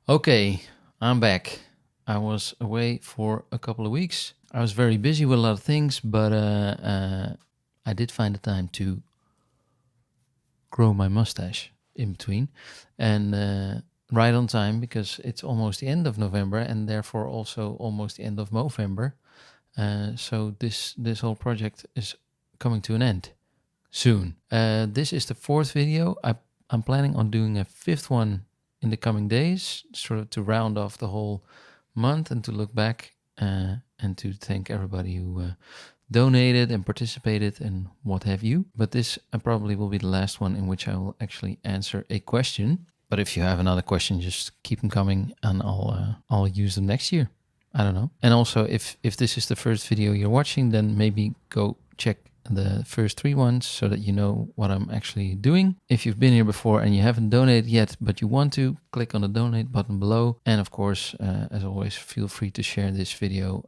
Okay, I'm back. I was away for a couple of weeks. I was very busy with a lot of things, but I did find the time to grow my mustache in between, and right on time because it's almost the end of November and therefore also almost the end of Movember. So this whole project is coming to an end soon. This is the fourth video. I'm planning on doing a fifth one in the coming days, sort of to round off the whole month and to look back and to thank everybody who donated and participated and what have you. But this probably will be the last one in which I will actually answer a question. But if you have another question, just keep them coming and I'll use them next year. I don't know. And also, if this is the first video you're watching, then maybe go check the first three ones so that you know what I'm actually doing. If you've been here before and you haven't donated yet, but you want to, click on the donate button below. And of course, as always, feel free to share this video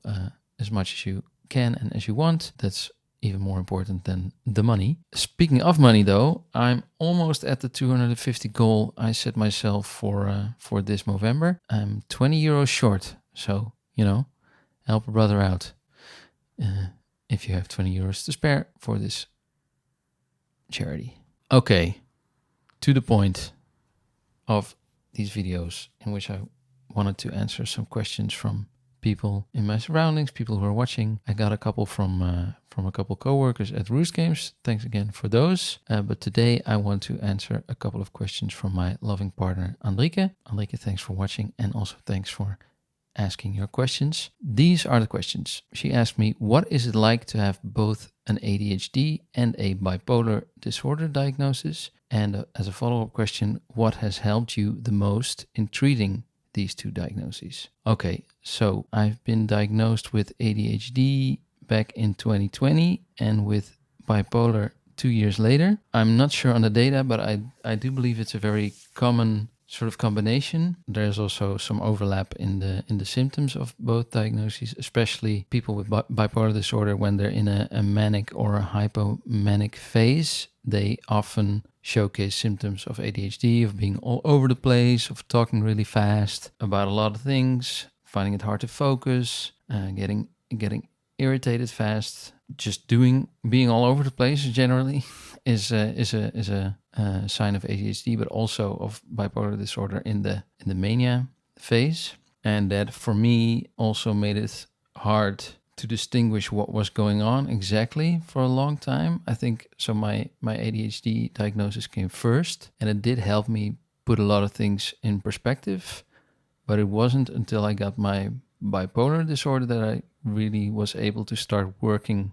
as much as you can and as you want. That's even more important than the money. Speaking of money though, I'm almost at the 250 goal I set myself for this Movember. I'm 20 euros short. So, help a brother out. If you have 20 euros to spare for this charity. Okay, to the point of these videos in which I wanted to answer some questions from people in my surroundings, people who are watching. I got a couple from a couple coworkers at Roost Games. Thanks again for those. But today I want to answer a couple of questions from my loving partner, Andrieke. Andrieke, thanks for watching and also thanks for asking your questions. These are the questions. She asked me, what is it like to have both an ADHD and a bipolar disorder diagnosis? And as a follow-up question, what has helped you the most in treating these two diagnoses? Okay, so I've been diagnosed with ADHD back in 2020 and with bipolar 2 years later. I'm not sure on the data, but I do believe it's a very common sort of combination. There's also some overlap in the symptoms of both diagnoses, especially people with bipolar disorder when they're in a manic or a hypomanic phase. They often showcase symptoms of ADHD, of being all over the place, of talking really fast about a lot of things, finding it hard to focus, getting irritated fast, just being all over the place generally is a sign of ADHD, but also of bipolar disorder in the mania phase. And that for me also made it hard to distinguish what was going on exactly for a long time. I think so my ADHD diagnosis came first, and it did help me put a lot of things in perspective, but it wasn't until I got my bipolar disorder that I really was able to start working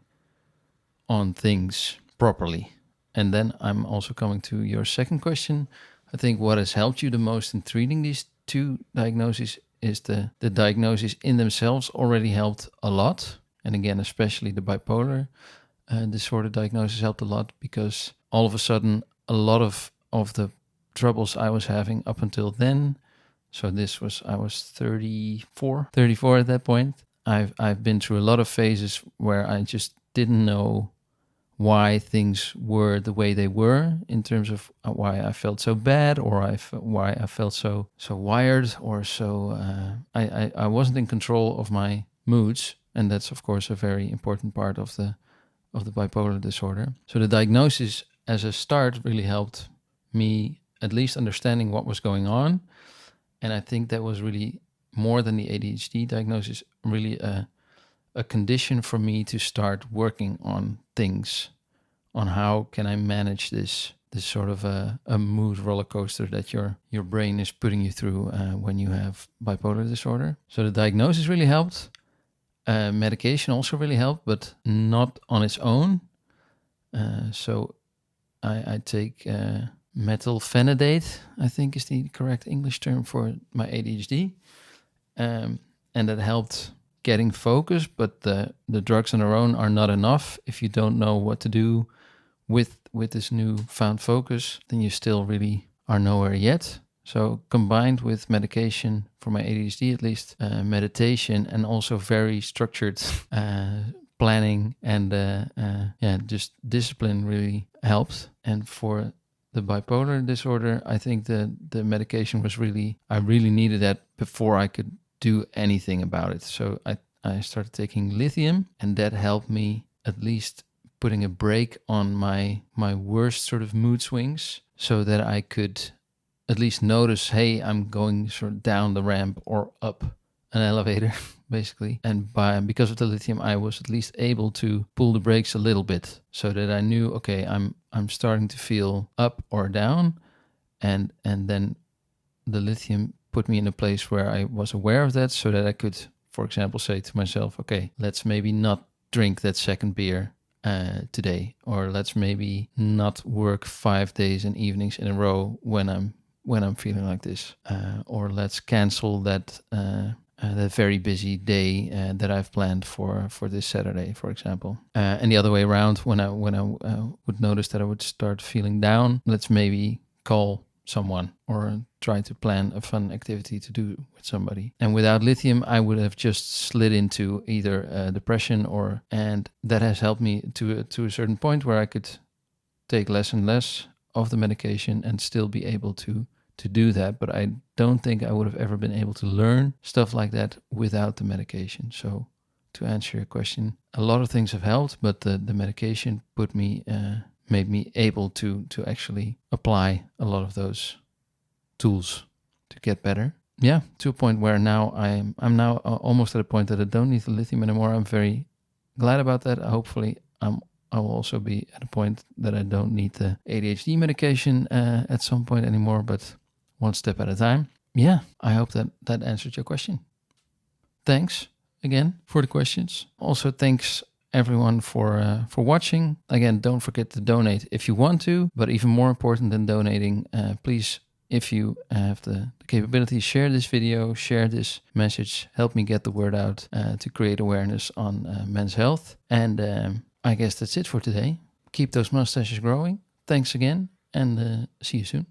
on things properly. And then I'm also coming to your second question. I think what has helped you the most in treating these two diagnoses is the diagnoses in themselves already helped a lot. And again, especially the bipolar disorder diagnosis helped a lot because all of a sudden, a lot of the troubles I was having up until then, so I was 34 at that point. I've been through a lot of phases where I just didn't know why things were the way they were in terms of why I felt so bad or why I felt so wired or so I wasn't in control of my moods, and that's of course a very important part of the bipolar disorder. So the diagnosis as a start really helped me at least understanding what was going on, and I think that was really more than the ADHD diagnosis, really a condition for me to start working on things, on how can I manage this sort of a mood roller coaster that your brain is putting you through when you have bipolar disorder. So the diagnosis really helped. Medication also really helped, but not on its own. So I take methylphenidate, I think is the correct English term for my ADHD. And that helped getting focus, but the drugs on their own are not enough. If you don't know what to do with this newfound focus, then you still really are nowhere yet. So combined with medication, for my ADHD at least, meditation and also very structured planning and just discipline really helped. And for the bipolar disorder, I think the medication was I really needed that before I could do anything about it. So I started taking lithium, and that helped me at least putting a brake on my worst sort of mood swings, so that I could at least notice, hey, I'm going sort of down the ramp or up an elevator, basically. And because of the lithium, I was at least able to pull the brakes a little bit, so that I knew, okay, I'm starting to feel up or down, and then the lithium put me in a place where I was aware of that, so that I could, for example, say to myself, okay, let's maybe not drink that second beer today, or let's maybe not work 5 days and evenings in a row when I'm feeling like this, or let's cancel that very busy day that I've planned for this Saturday, for example. And the other way around, when I would notice that I would start feeling down, let's maybe call someone or try to plan a fun activity to do with somebody. And without lithium, I would have just slid into either depression, and that has helped me to a certain point where I could take less and less of the medication and still be able to do that. But I don't think I would have ever been able to learn stuff like that without the medication. So to answer your question, a lot of things have helped, but the medication made me able to actually apply a lot of those tools to get better. Yeah, to a point where now I'm now almost at a point that I don't need the lithium anymore. I'm very glad about that. Hopefully, I will also be at a point that I don't need the ADHD medication at some point anymore, but one step at a time. Yeah, I hope that answered your question. Thanks again for the questions. Also, thanks everyone for watching. Again, don't forget to donate if you want to, but even more important than donating, please, if you have the capability, share this video, share this message, help me get the word out to create awareness on men's health. And I guess that's it for today. Keep those mustaches growing. Thanks again, and see you soon.